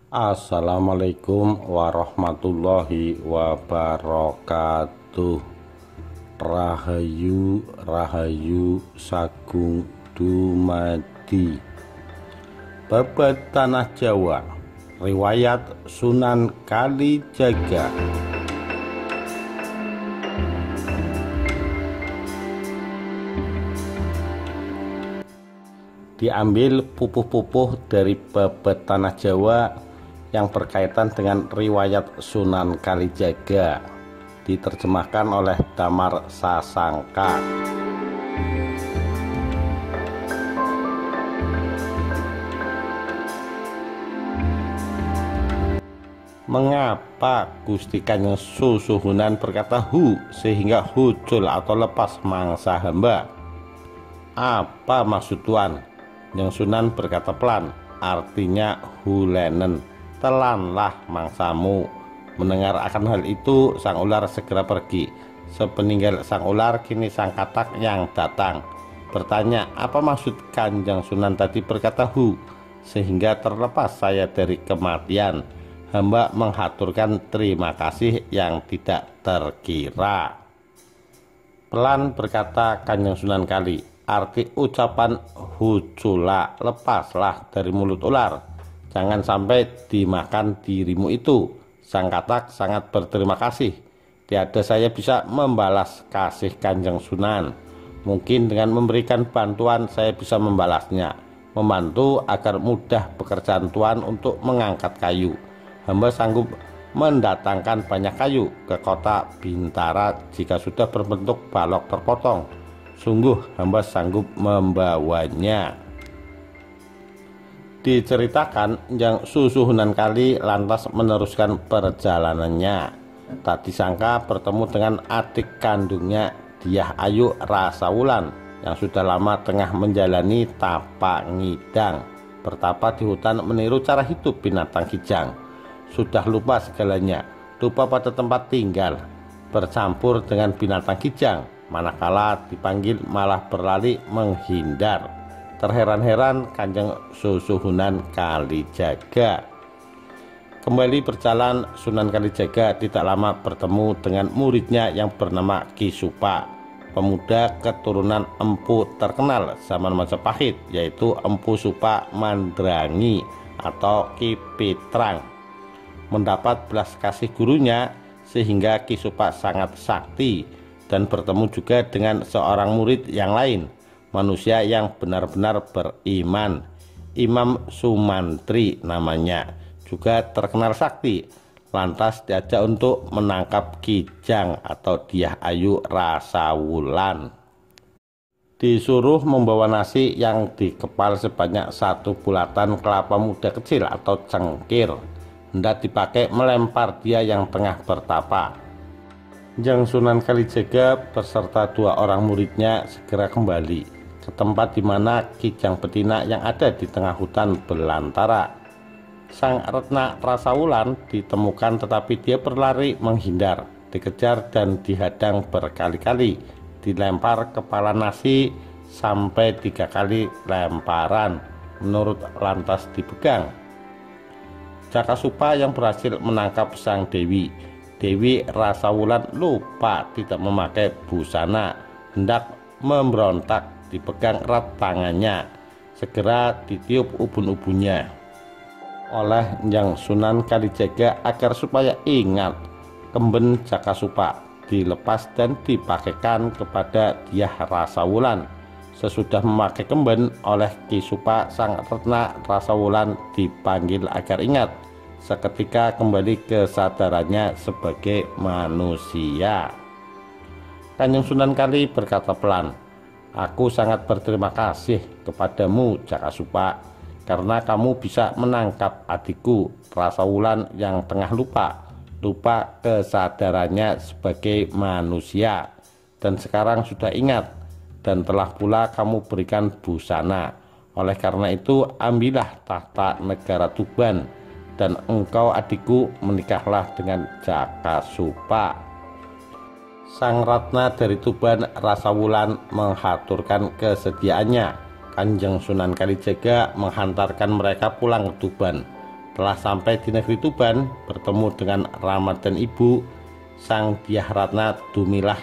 Assalamualaikum warahmatullahi wabarakatuh. Rahayu Rahayu Sagung Dumadi. Babat Tanah Jawa, riwayat Sunan Kalijaga. Diambil pupuh-pupuh dari Babat Tanah Jawa yang berkaitan dengan riwayat Sunan Kalijaga, diterjemahkan oleh Damar Sasangka. Mengapa Gusti Kanjeng Susuhunan berkata hu sehingga hujul atau lepas mangsa hamba? Apa maksud Tuan? Yang Sunan berkata pelan, artinya hulenen, telanlah mangsamu. Mendengar akan hal itu, sang ular segera pergi. Sepeninggal sang ular, kini sang katak yang datang bertanya, apa maksud Kanjeng Sunan tadi berkata hu sehingga terlepas saya dari kematian? Hamba menghaturkan terima kasih yang tidak terkira. Pelan berkata Kanjeng Sunan Kali, arti ucapan hujula, lepaslah dari mulut ular, jangan sampai dimakan dirimu itu. Sang katak sangat berterima kasih. Tiada saya bisa membalas kasih Kanjeng Sunan. Mungkin dengan memberikan bantuan saya bisa membalasnya, membantu agar mudah pekerjaan Tuan untuk mengangkat kayu. Hamba sanggup mendatangkan banyak kayu ke kota Bintara jika sudah berbentuk balok terpotong. Sungguh hamba sanggup membawanya. Diceritakan yang Susuhunan Kali lantas meneruskan perjalanannya. Tak disangka bertemu dengan adik kandungnya Dyah Ayu Rasawulan yang sudah lama tengah menjalani tapa ngidang, bertapa di hutan meniru cara hidup binatang kijang. Sudah lupa segalanya, lupa pada tempat tinggal, bercampur dengan binatang kijang. Manakala dipanggil malah berlari menghindar. Terheran-heran Kanjeng Susuhunan Kalijaga. Kembali berjalan, Sunan Kalijaga tidak lama bertemu dengan muridnya yang bernama Ki Supa, pemuda keturunan empu terkenal zaman Majapahit, yaitu Empu Supa Mandrangi atau Ki Pitrang. Mendapat belas kasih gurunya sehingga Ki Supa sangat sakti, dan bertemu juga dengan seorang murid yang lain, manusia yang benar-benar beriman, Imam Sumantri namanya, juga terkenal sakti. Lantas diajak untuk menangkap Kijang atau Dyah Ayu Rasawulan. Disuruh membawa nasi yang dikepal sebanyak 1 bulatan kelapa muda kecil atau cengkir, hendak dipakai melempar dia yang tengah bertapa. Kanjeng Sunan Kalijaga beserta 2 orang muridnya segera kembali ke tempat di mana Kijang betina yang ada di tengah hutan belantara. Sang Retna Rasawulan ditemukan tetapi dia berlari menghindar, dikejar dan dihadang berkali-kali, dilempar kepala nasi sampai 3 kali lemparan, menurut lantas dipegang. Jakasupa yang berhasil menangkap sang Dewi Rasawulan lupa tidak memakai busana, hendak memberontak, dipegang erat tangannya, segera ditiup ubun-ubunnya oleh Kanjeng Sunan Kalijaga agar supaya ingat kemben Jakasupa, dilepas dan dipakaikan kepada Dyah Rasawulan. Sesudah memakai kemben oleh Ki Supa, sang Retna Rasawulan dipanggil agar ingat. Seketika kembali kesadarannya sebagai manusia. Kanjeng Sunan Kali berkata pelan, aku sangat berterima kasih kepadamu Jakasupa, karena kamu bisa menangkap adikku Rasawulan yang tengah lupa kesadarannya sebagai manusia, dan sekarang sudah ingat, dan telah pula kamu berikan busana. Oleh karena itu ambillah tahta negara Tuban, dan engkau adikku menikahlah dengan Jakasupa. Sang Ratna dari Tuban Rasawulan menghaturkan kesediaannya. Kanjeng Sunan Kalijaga menghantarkan mereka pulang ke Tuban. Setelah sampai di negeri Tuban, bertemu dengan Rama dan ibu, Sang Dyah Ratna Dumilah.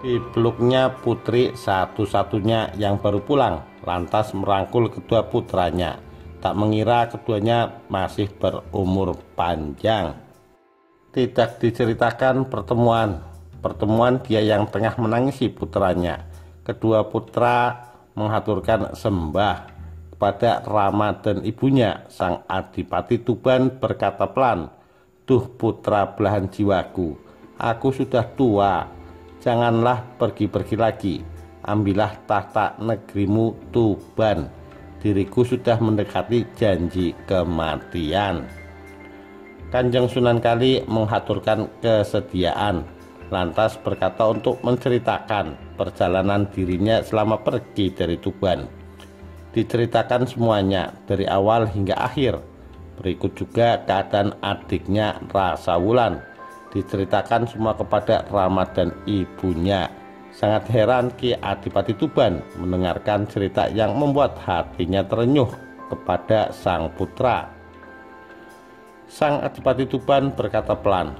Dipeluknya putri satu-satunya yang baru pulang, lantas merangkul kedua putranya. Tak mengira keduanya masih berumur panjang. Tidak diceritakan pertemuan dia yang tengah menangisi putranya. Kedua putra mengaturkan sembah kepada Rama dan ibunya. Sang Adipati Tuban berkata pelan, "Duh putra belahan jiwaku, aku sudah tua, janganlah pergi-pergi lagi. Ambillah tahta negerimu Tuban. Diriku sudah mendekati janji kematian." Kanjeng Sunan Kali mengaturkan kesediaan, lantas berkata untuk menceritakan perjalanan dirinya selama pergi dari Tuban. Diceritakan semuanya dari awal hingga akhir. Berikut juga keadaan adiknya Rasawulan. Diceritakan semua kepada Rama dan ibunya. Sangat heran Ki Adipati Tuban mendengarkan cerita yang membuat hatinya terenyuh kepada sang putra. Sang Adipati Tuban berkata pelan,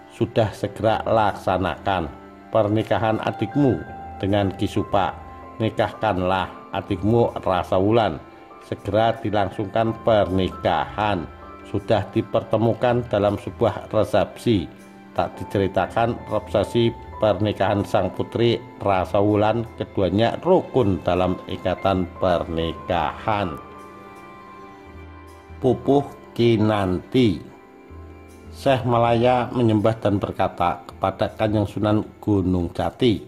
"Sudah segera laksanakan pernikahan adikmu dengan Ki Supa. Nikahkanlah adikmu Rasawulan. Segera dilangsungkan pernikahan. Sudah dipertemukan dalam sebuah resepsi." Tak diceritakan resepsi pernikahan sang putri Rasawulan, keduanya rukun dalam ikatan pernikahan. Pupuh Kinanti. Syekh Malaya menyembah dan berkata kepada Kanjeng Sunan Gunung Jati,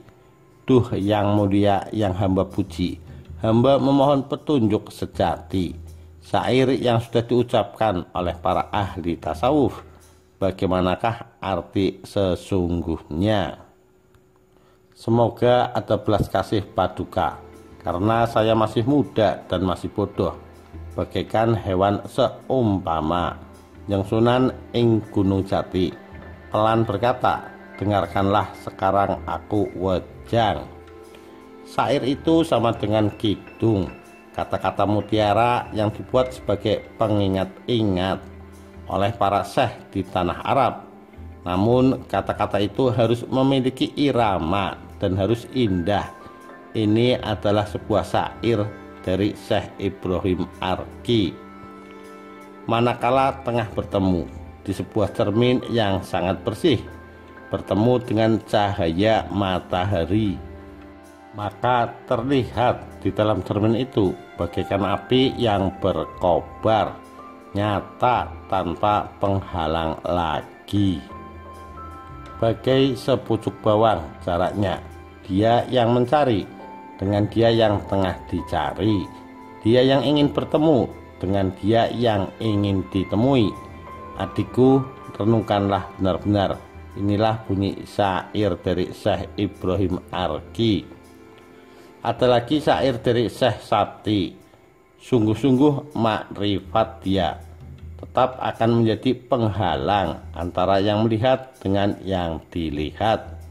"Duh yang mulia yang hamba puji, hamba memohon petunjuk sejati." Syair yang sudah diucapkan oleh para ahli tasawuf. Bagaimanakah arti sesungguhnya? Semoga ada belas kasih paduka, karena saya masih muda dan masih bodoh, bagaikan hewan seumpama. Yang Sunan ing Gunung Jati pelan berkata, "Dengarkanlah sekarang aku wejang." Syair itu sama dengan kidung, kata-kata mutiara yang dibuat sebagai pengingat-ingat oleh para syekh di tanah Arab. Namun kata-kata itu harus memiliki irama dan harus indah. Ini adalah sebuah syair dari Syekh Ibrahim Arqi. Manakala tengah bertemu di sebuah cermin yang sangat bersih, bertemu dengan cahaya matahari, maka terlihat di dalam cermin itu bagaikan api yang berkobar, nyata tanpa penghalang lagi. Bagai sepucuk bawang jaraknya, dia yang mencari dengan dia yang tengah dicari, dia yang ingin bertemu dengan dia yang ingin ditemui. Adikku, renungkanlah benar-benar. Inilah bunyi syair dari Syekh Ibrahim Arqi. Ada lagi syair dari Syekh Sabti. Sungguh-sungguh makrifat dia tetap akan menjadi penghalang antara yang melihat dengan yang dilihat.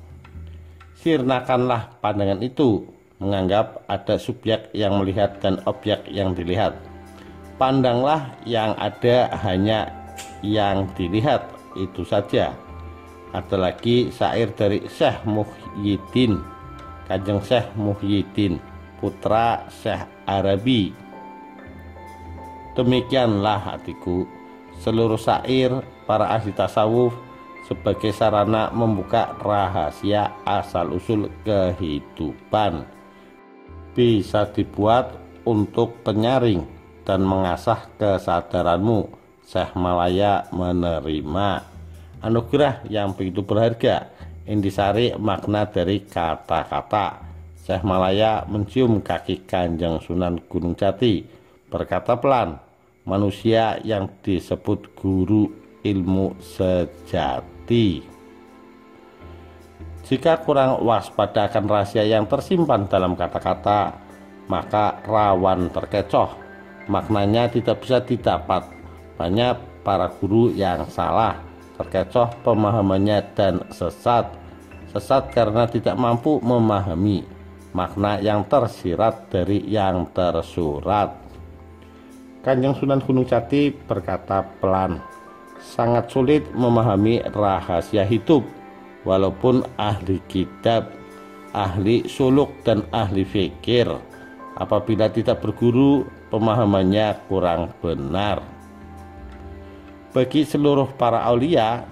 Sirnakanlah pandangan itu, menganggap ada subjek yang melihat dan objek yang dilihat. Pandanglah yang ada hanya yang dilihat, itu saja. Ada lagi syair dari Syekh Muhyiddin, Kanjeng Syekh Muhyiddin, putra Syekh Arabi. Demikianlah hatiku, seluruh syair para ahli tasawuf sebagai sarana membuka rahasia asal-usul kehidupan. Bisa dibuat untuk penyaring dan mengasah kesadaranmu. Syekh Malaya menerima anugerah yang begitu berharga. Intisari makna dari kata-kata. Syekh Malaya mencium kaki Kanjeng Sunan Gunung Jati, berkata pelan, "Manusia yang disebut guru ilmu sejati, jika kurang waspada akan rahasia yang tersimpan dalam kata-kata, maka rawan terkecoh. Maknanya tidak bisa didapat. Banyak para guru yang salah, terkecoh pemahamannya dan sesat. Sesat karena tidak mampu memahami makna yang tersirat dari yang tersurat. Kanjeng Sunan Gunung Jati berkata pelan, sangat sulit memahami rahasia hidup, walaupun ahli kitab, ahli suluk dan ahli fikir. Apabila tidak berguru, pemahamannya kurang benar. Bagi seluruh para aulia,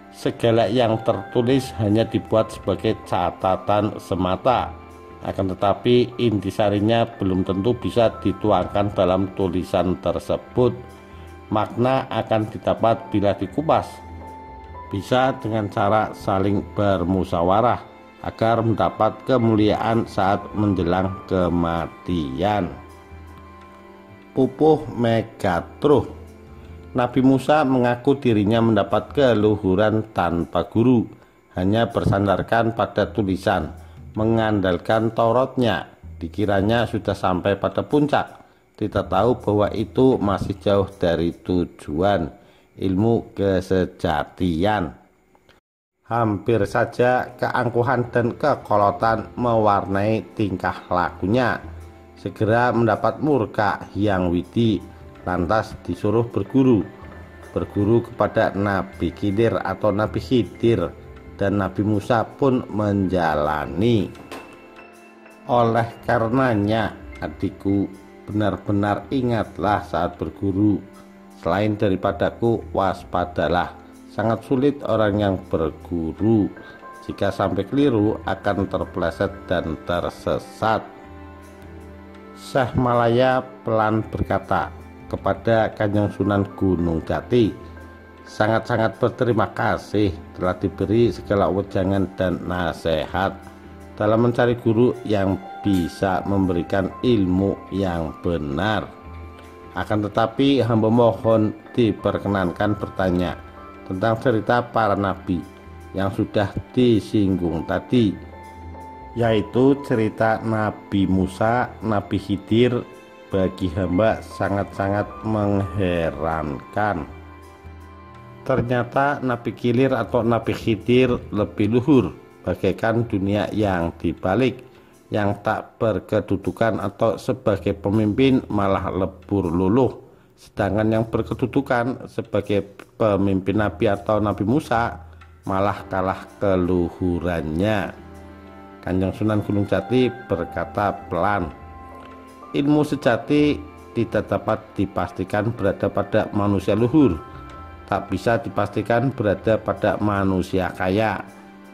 segala yang tertulis hanya dibuat sebagai catatan semata. Akan tetapi intisarinya belum tentu bisa dituangkan dalam tulisan tersebut. Makna akan didapat bila dikupas. Bisa dengan cara saling bermusyawarah agar mendapat kemuliaan saat menjelang kematian. Pupuh Megatruh. Nabi Musa mengaku dirinya mendapat keluhuran tanpa guru, hanya bersandarkan pada tulisan, mengandalkan Tauratnya. Dikiranya sudah sampai pada puncak, tidak tahu bahwa itu masih jauh dari tujuan ilmu kesejatian. Hampir saja keangkuhan dan kekolotan mewarnai tingkah lakunya. Segera mendapat murka Hyang Widi, lantas disuruh berguru kepada Nabi Khidir atau Nabi Khidir, dan Nabi Musa pun menjalani. Oleh karenanya, adikku, benar-benar ingatlah saat berguru. Selain daripadaku, waspadalah. Sangat sulit orang yang berguru. Jika sampai keliru, akan terpeleset dan tersesat. Syekh Malaya pelan berkata kepada Kanjeng Sunan Gunung Jati, sangat-sangat berterima kasih telah diberi segala wejangan dan nasihat dalam mencari guru yang bisa memberikan ilmu yang benar. Akan tetapi hamba mohon diperkenankan bertanya tentang cerita para nabi yang sudah disinggung tadi, yaitu cerita Nabi Musa, Nabi Khidir. Bagi hamba sangat-sangat mengherankan. Ternyata Nabi Khidir atau Nabi Khidir lebih luhur, bagaikan dunia yang dibalik, yang tak berkedudukan atau sebagai pemimpin malah lebur luluh. Sedangkan yang berkedudukan sebagai pemimpin Nabi atau Nabi Musa malah kalah keluhurannya. Kanjeng Sunan Gunung Jati berkata pelan, ilmu sejati tidak dapat dipastikan berada pada manusia luhur, tak bisa dipastikan berada pada manusia kaya,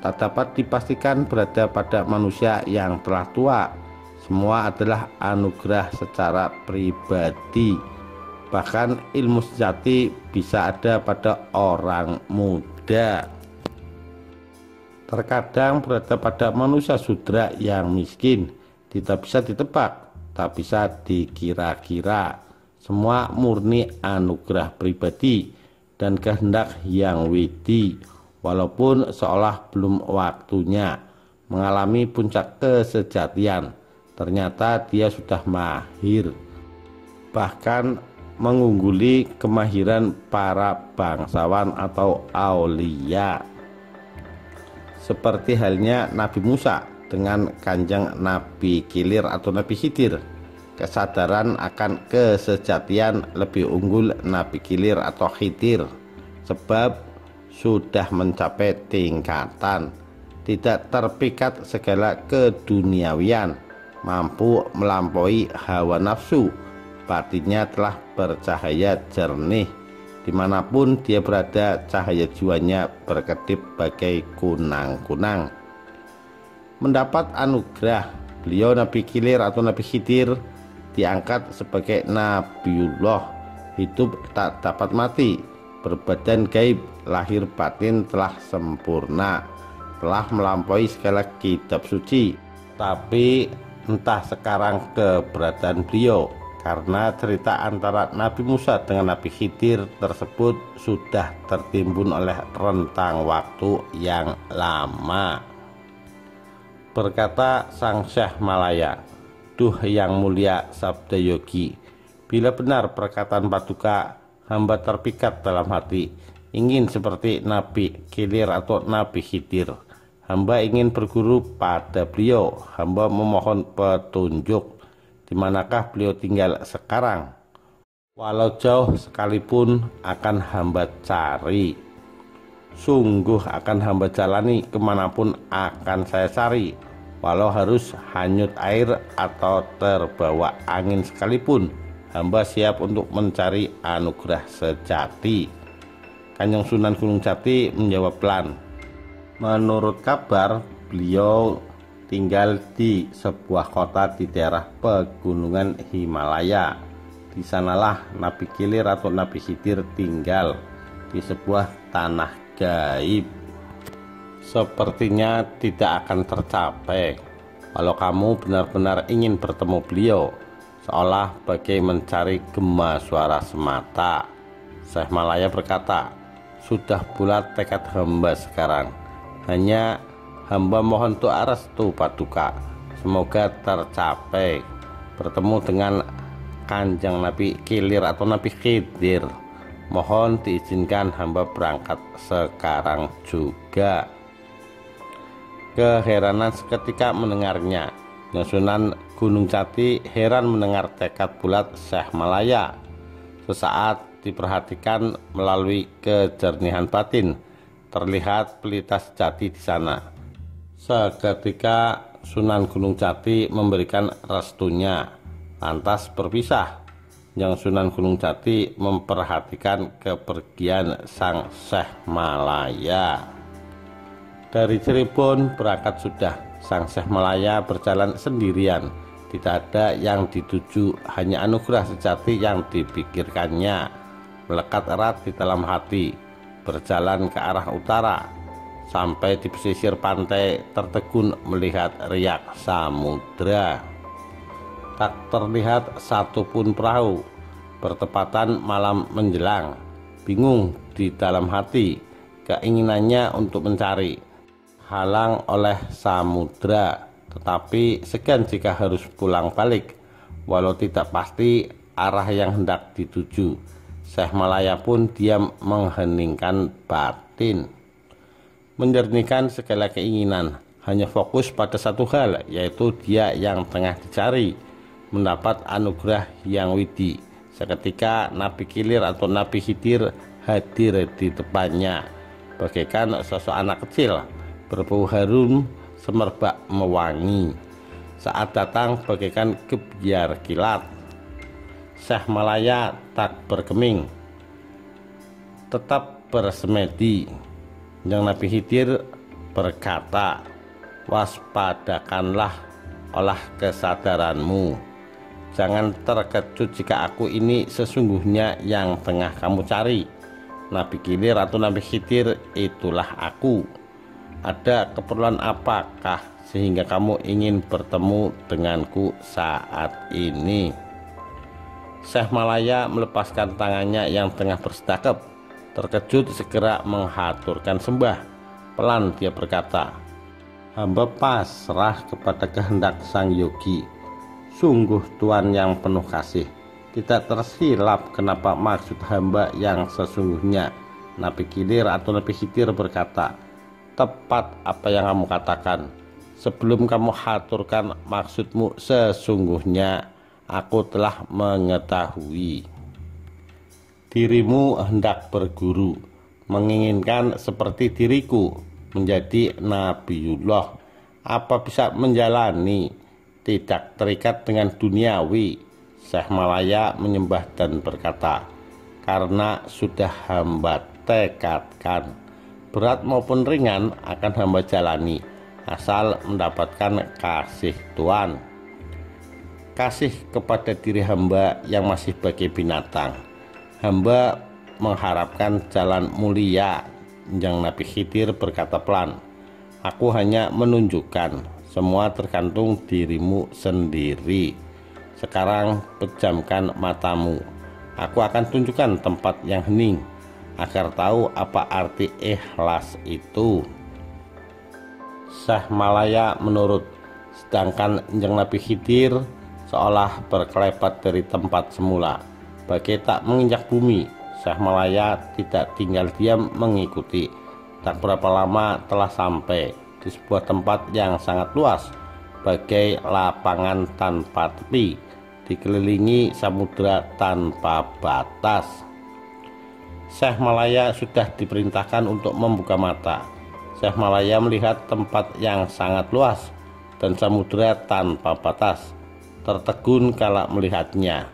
tak dapat dipastikan berada pada manusia yang telah tua. Semua adalah anugerah secara pribadi. Bahkan ilmu sejati bisa ada pada orang muda, terkadang berada pada manusia sudra yang miskin. Tidak bisa ditebak, tak bisa dikira-kira. Semua murni anugerah pribadi dan kehendak Hyang Widi, walaupun seolah belum waktunya mengalami puncak kesejatian. Ternyata dia sudah mahir, bahkan mengungguli kemahiran para bangsawan atau aulia. Seperti halnya Nabi Musa dengan Kanjeng Nabi Khidir atau Nabi Khidir. Kesadaran akan kesejatian lebih unggul Nabi Khidir atau Khidir, sebab sudah mencapai tingkatan tidak terpikat segala keduniawian, mampu melampaui hawa nafsu, batinnya telah bercahaya jernih. Dimanapun dia berada, cahaya jiwanya berkedip bagai kunang-kunang. Mendapat anugerah, beliau Nabi Khidir atau Nabi Khidir diangkat sebagai Nabiullah, hidup tak dapat mati, berbadan gaib, lahir batin telah sempurna, telah melampaui segala kitab suci. Tapi entah sekarang keberadaan beliau, karena cerita antara Nabi Musa dengan Nabi Khidir tersebut sudah tertimbun oleh rentang waktu yang lama. Berkata sang Syekh Malaya, duh yang mulia Sabda Yogi, bila benar perkataan Paduka, hamba terpikat dalam hati, ingin seperti Nabi Khidir atau Nabi Khidir. Hamba ingin berguru pada beliau, hamba memohon petunjuk, di manakah beliau tinggal sekarang. Walau jauh sekalipun akan hamba cari, sungguh akan hamba jalani kemanapun akan saya cari. Walau harus hanyut air atau terbawa angin sekalipun, hamba siap untuk mencari anugerah sejati. Kanjeng Sunan Gunung Jati menjawab pelan. Menurut kabar, beliau tinggal di sebuah kota di daerah pegunungan Himalaya. Di sanalah Nabi Khidir atau Nabi Khidir tinggal, di sebuah tanah gaib. Sepertinya tidak akan tercapai kalau kamu benar-benar ingin bertemu beliau, seolah bagai mencari gema suara semata. Syekh Malaya berkata, sudah bulat tekad hamba sekarang, hanya hamba mohon doa restu paduka, semoga tercapai bertemu dengan Kanjeng Nabi Khidir atau Nabi Khidir. Mohon diizinkan hamba berangkat sekarang juga. Keheranan seketika mendengarnya. Sunan Gunung Jati heran mendengar tekad bulat Syekh Malaya. Sesaat diperhatikan melalui kejernihan batin, terlihat pelita sejati di sana. Seketika Sunan Gunung Jati memberikan restunya, lantas berpisah. Yang Sunan Gunung Jati memperhatikan kepergian sang Syekh Malaya. Dari Cirebon berangkat sudah, sang Syekh Malaya berjalan sendirian. Tidak ada yang dituju, hanya anugerah sejati yang dipikirkannya. Melekat erat di dalam hati, berjalan ke arah utara. Sampai di pesisir pantai, tertegun melihat riak samudra. Tak terlihat satupun perahu. Bertepatan malam menjelang, bingung di dalam hati, keinginannya untuk mencari, halang oleh samudra, tetapi segan jika harus pulang balik, walau tidak pasti arah yang hendak dituju. Syekh Malaya pun diam mengheningkan batin, menjernihkan segala keinginan, hanya fokus pada satu hal, yaitu dia yang tengah dicari, mendapat anugerah yang widi. Seketika Nabi Khidir atau Nabi Khidir hadir di depannya, bagaikan sosok anak kecil, berbau harum semerbak mewangi. Saat datang bagaikan kebiar kilat. Syekh Malaya tak bergeming, tetap bersemedi. Yang Nabi Khidir berkata, waspadakanlah olah kesadaranmu. Jangan terkejut jika aku ini sesungguhnya yang tengah kamu cari. Nabi Khidir atau Nabi Khidir itulah aku. Ada keperluan apakah sehingga kamu ingin bertemu denganku saat ini? Syekh Malaya melepaskan tangannya yang tengah bersedekap. Terkejut segera menghaturkan sembah. Pelan dia berkata, hamba pasrah kepada kehendak sang yogi. Sungguh Tuhan yang penuh kasih, tidak tersilap kenapa maksud hamba yang sesungguhnya. Nabi Khidir atau Nabi Khidir berkata, tepat apa yang kamu katakan. Sebelum kamu haturkan maksudmu sesungguhnya, aku telah mengetahui. Dirimu hendak berguru, menginginkan seperti diriku menjadi Nabiullah. Apa bisa menjalani, tidak terikat dengan duniawi? Syekh Malaya menyembah dan berkata, karena sudah hamba tekadkan, berat maupun ringan akan hamba jalani, asal mendapatkan kasih Tuhan. Kasih kepada diri hamba yang masih bagai binatang. Hamba mengharapkan jalan mulia. Yang Nabi Khidir berkata pelan, aku hanya menunjukkan, semua tergantung dirimu sendiri. Sekarang pejamkan matamu, aku akan tunjukkan tempat yang hening, agar tahu apa arti ikhlas itu. Syekh Malaya menurut, sedangkan Yang Nabi Khidir seolah berkelebat dari tempat semula, bagai tak menginjak bumi. Syekh Malaya tidak tinggal diam mengikuti. Tak berapa lama telah sampai di sebuah tempat yang sangat luas, bagai lapangan tanpa tepi. Di dikelilingi samudra tanpa batas. Syekh Malaya sudah diperintahkan untuk membuka mata. Syekh Malaya melihat tempat yang sangat luas dan samudra tanpa batas. Tertegun kala melihatnya.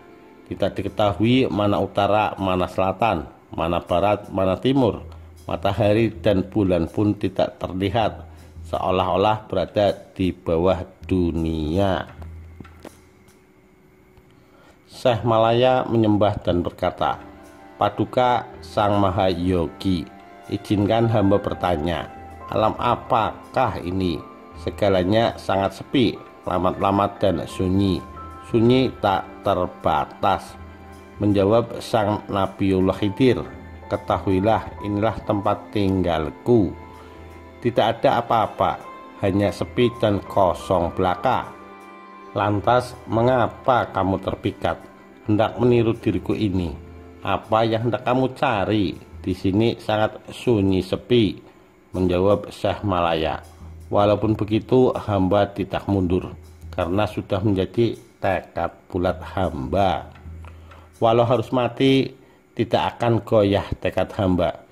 Tidak diketahui mana utara, mana selatan, mana barat, mana timur. Matahari dan bulan pun tidak terlihat, seolah-olah berada di bawah dunia. Syekh Malaya menyembah dan berkata, "Paduka Sang Maha Yogi, izinkan hamba bertanya, alam apakah ini? Segalanya sangat sepi, lamat-lamat dan sunyi. Sunyi tak terbatas." Menjawab sang Nabiullah Khidir, "Ketahuilah, inilah tempat tinggalku. Tidak ada apa-apa, hanya sepi dan kosong belaka. Lantas mengapa kamu terpikat, hendak meniru diriku ini? Apa yang hendak kamu cari? Di sini sangat sunyi sepi." Menjawab Syekh Malaya, "Walaupun begitu hamba tidak mundur, karena sudah menjadi tekad bulat hamba. Walau harus mati, tidak akan goyah tekad hamba."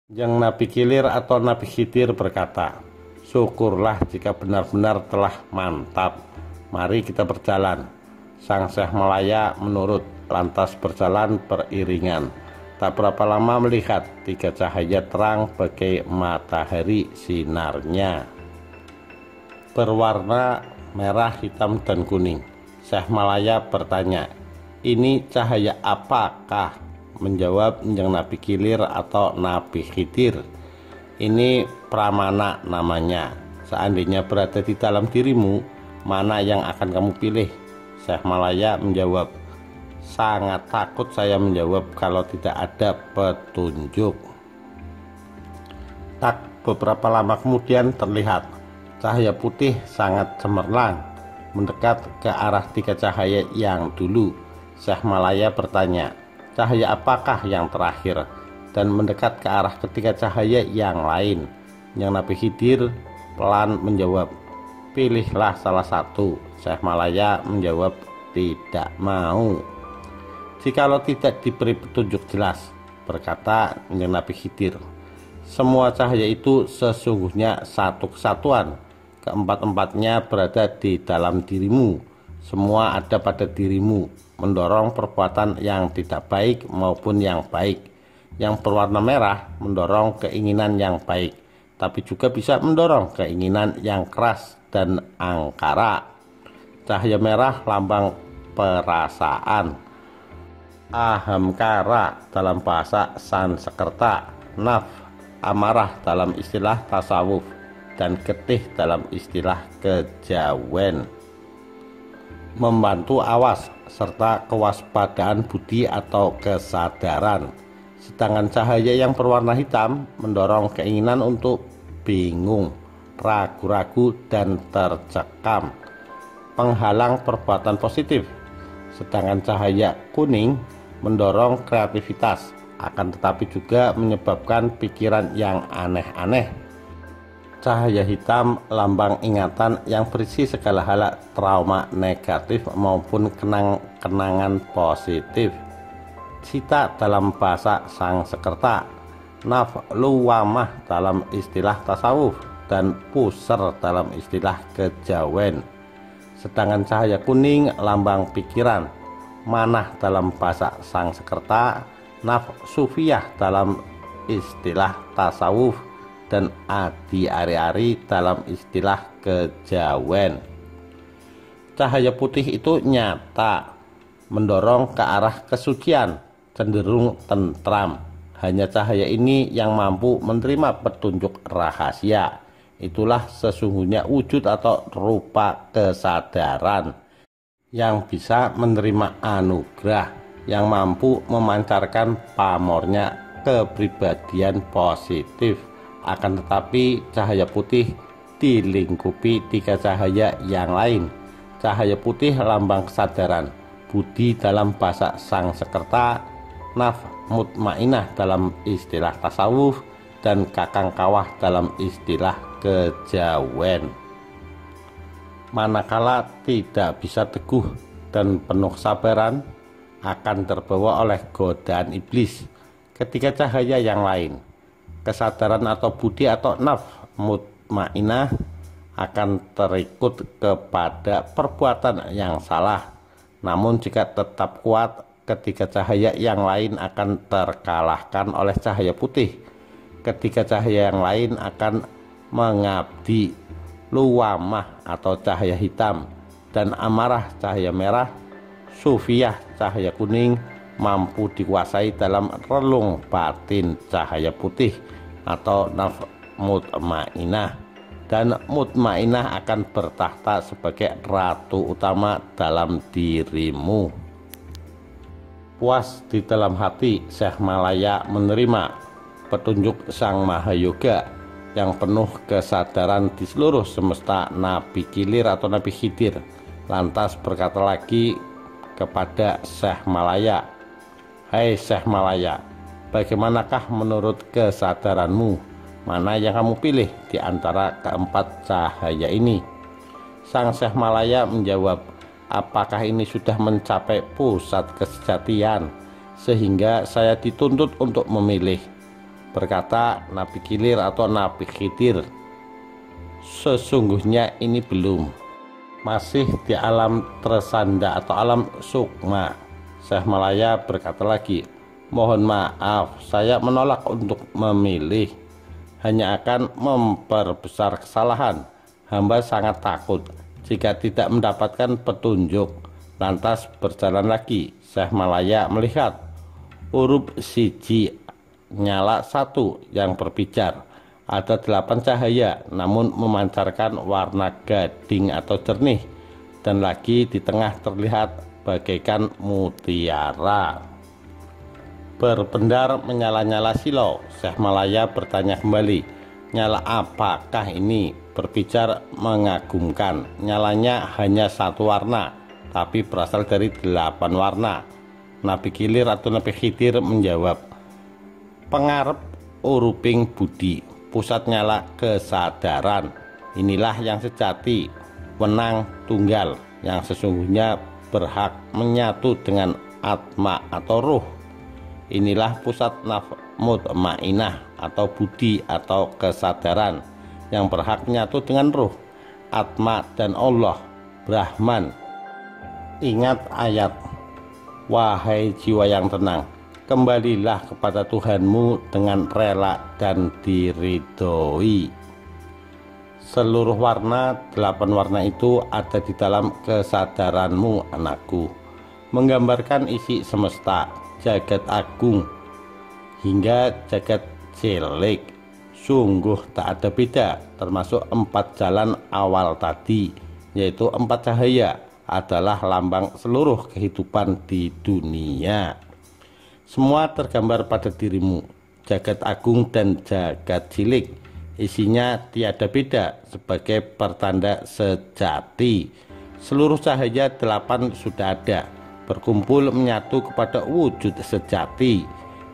Yang Nabi Khidir atau Nabi Khidir berkata, "Syukurlah jika benar-benar telah mantap. Mari kita berjalan." Sang Syekh Malaya menurut, lantas berjalan beriringan. Tak berapa lama melihat 3 cahaya terang bagai matahari sinarnya, berwarna merah, hitam, dan kuning. Syekh Malaya bertanya, "Ini cahaya apakah?" Menjawab yang Nabi Khidir atau Nabi Khidir, "Ini pramana namanya. Seandainya berada di dalam dirimu, mana yang akan kamu pilih?" Syekh Malaya menjawab, "Sangat takut saya menjawab kalau tidak ada petunjuk." Tak beberapa lama kemudian terlihat cahaya putih sangat cemerlang mendekat ke arah 3 cahaya yang dulu. Syekh Malaya bertanya, "Cahaya apakah yang terakhir?" dan mendekat ke arah ketiga cahaya yang lain. Yang Nabi Khidir pelan menjawab, "Pilihlah salah satu." Syekh Malaya menjawab, "Tidak mau." "Jikalau tidak diberi petunjuk jelas," berkata yang Nabi Khidir, "semua cahaya itu sesungguhnya satu kesatuan. Keempat-empatnya berada di dalam dirimu. Semua ada pada dirimu, mendorong perbuatan yang tidak baik maupun yang baik. Yang berwarna merah mendorong keinginan yang baik, tapi juga bisa mendorong keinginan yang keras dan angkara. Cahaya merah lambang perasaan, ahamkara dalam bahasa Sanskerta, naf, amarah dalam istilah tasawuf, dan getih dalam istilah kejawen. Membantu awas serta kewaspadaan budi atau kesadaran. Sedangkan cahaya yang berwarna hitam mendorong keinginan untuk bingung, ragu-ragu, dan tercekam, penghalang perbuatan positif. Sedangkan cahaya kuning mendorong kreativitas, akan tetapi juga menyebabkan pikiran yang aneh-aneh. Cahaya hitam lambang ingatan yang berisi segala hal trauma negatif maupun kenangan positif. Cita dalam bahasa Sanskerta, nafluwamah dalam istilah tasawuf, dan puser dalam istilah kejawen. Sedangkan cahaya kuning lambang pikiran, manah dalam bahasa Sanskerta, nafsufiyah dalam istilah tasawuf, dan adi ari-ari dalam istilah kejawen. Cahaya putih itu nyata, mendorong ke arah kesucian, cenderung tentram. Hanya cahaya ini yang mampu menerima petunjuk rahasia. Itulah sesungguhnya wujud atau rupa kesadaran yang bisa menerima anugerah, yang mampu memancarkan pamornya kepribadian positif. Akan tetapi cahaya putih dilingkupi 3 cahaya yang lain. Cahaya putih lambang kesadaran, budi dalam bahasa Sanskerta, naf mutmainah dalam istilah tasawuf, dan kakang kawah dalam istilah kejawen. Manakala tidak bisa teguh dan penuh sabaran akan terbawa oleh godaan iblis ketika cahaya yang lain, kesadaran atau budi atau nafs mutmainah, akan terikut kepada perbuatan yang salah. Namun jika tetap kuat, ketika cahaya yang lain akan terkalahkan oleh cahaya putih. Ketika cahaya yang lain akan mengabdi luwamah atau cahaya hitam, dan amarah cahaya merah, sufiyah cahaya kuning mampu dikuasai dalam relung batin cahaya putih atau nafs mutmainah, dan mutmainah akan bertahta sebagai ratu utama dalam dirimu. Puas di dalam hati, Syekh Malaya menerima petunjuk Sang Mahayoga yang penuh kesadaran di seluruh semesta Nabi Kilir atau Nabi Khidir. Lantas berkata lagi kepada Syekh Malaya, "Hai Syekh Malaya, bagaimanakah menurut kesadaranmu? Mana yang kamu pilih di antara keempat cahaya ini?" Sang Syekh Malaya menjawab, "Apakah ini sudah mencapai pusat kesejatian sehingga saya dituntut untuk memilih?" Berkata Nabi Kilir atau Nabi Khidir, "Sesungguhnya ini belum. Masih di alam tresanda atau alam sukma." Syekh Malaya berkata lagi, "Mohon maaf, saya menolak untuk memilih. Hanya akan memperbesar kesalahan. Hamba sangat takut jika tidak mendapatkan petunjuk." Lantas berjalan lagi. Syekh Malaya melihat huruf siji nyala satu yang berbicar. Ada 8 cahaya namun memancarkan warna gading atau jernih, dan lagi di tengah terlihat bagaikan mutiara. Berpendar menyala-nyala silau. Syekh Malaya bertanya kembali, "Nyala apakah ini?" Berbicar mengagumkan. Nyalanya hanya satu warna, tapi berasal dari 8 warna. Nabi Kilir atau Nabi Khidir menjawab, "Pengarep uruping budi, pusat nyala kesadaran. Inilah yang sejati, wenang tunggal, yang sesungguhnya berhak menyatu dengan atma atau ruh. Inilah pusat nafs mutmainah atau budi atau kesadaran, yang berhak menyatu dengan ruh, atma dan Allah, Brahman." Ingat ayat, "Wahai jiwa yang tenang, kembalilah kepada Tuhanmu dengan rela dan diridhoi." Seluruh warna, 8 warna itu ada di dalam kesadaranmu, anakku, menggambarkan isi semesta, jagat agung hingga jagat cilik. Sungguh tak ada beda, termasuk 4 jalan awal tadi, yaitu 4 cahaya adalah lambang seluruh kehidupan di dunia. Semua tergambar pada dirimu, jagat agung dan jagat cilik. Isinya tiada beda sebagai pertanda sejati. Seluruh cahaya 8 sudah ada, berkumpul menyatu kepada wujud sejati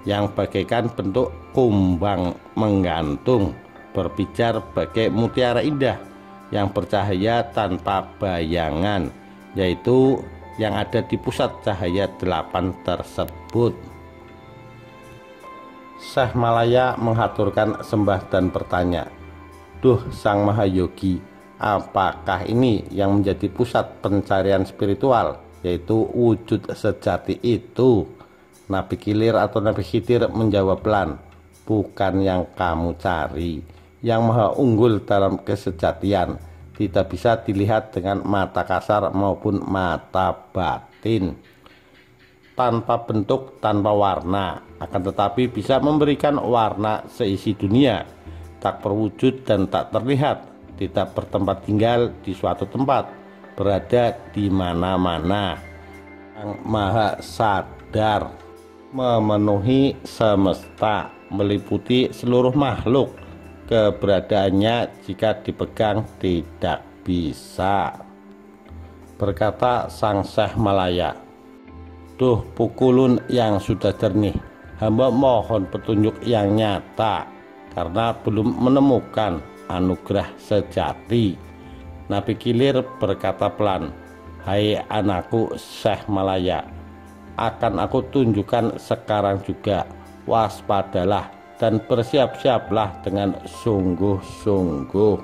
yang bagaikan bentuk kumbang menggantung, berbicar bagai mutiara indah yang bercahaya tanpa bayangan, yaitu yang ada di pusat cahaya 8 tersebut. Syekh Malaya menghaturkan sembah dan bertanya, "Duh Sang Mahayogi, apakah ini yang menjadi pusat pencarian spiritual, yaitu wujud sejati itu?" Nabi Kilir atau Nabi Khidir menjawab pelan, "Bukan yang kamu cari. Yang maha unggul dalam kesejatian tidak bisa dilihat dengan mata kasar maupun mata batin, tanpa bentuk, tanpa warna, akan tetapi bisa memberikan warna seisi dunia, tak berwujud dan tak terlihat, tidak bertempat tinggal di suatu tempat, berada di mana-mana, yang maha sadar, memenuhi semesta, meliputi seluruh makhluk. Keberadaannya jika dipegang tidak bisa." Berkata Sang Syekh Malaya, "Duh pukulun yang sudah jernih, hamba mohon petunjuk yang nyata karena belum menemukan anugerah sejati." Nabi Kilir berkata pelan, Hai anakku Syekh Malaya, akan aku tunjukkan sekarang juga. Waspadalah dan bersiap-siaplah dengan sungguh-sungguh.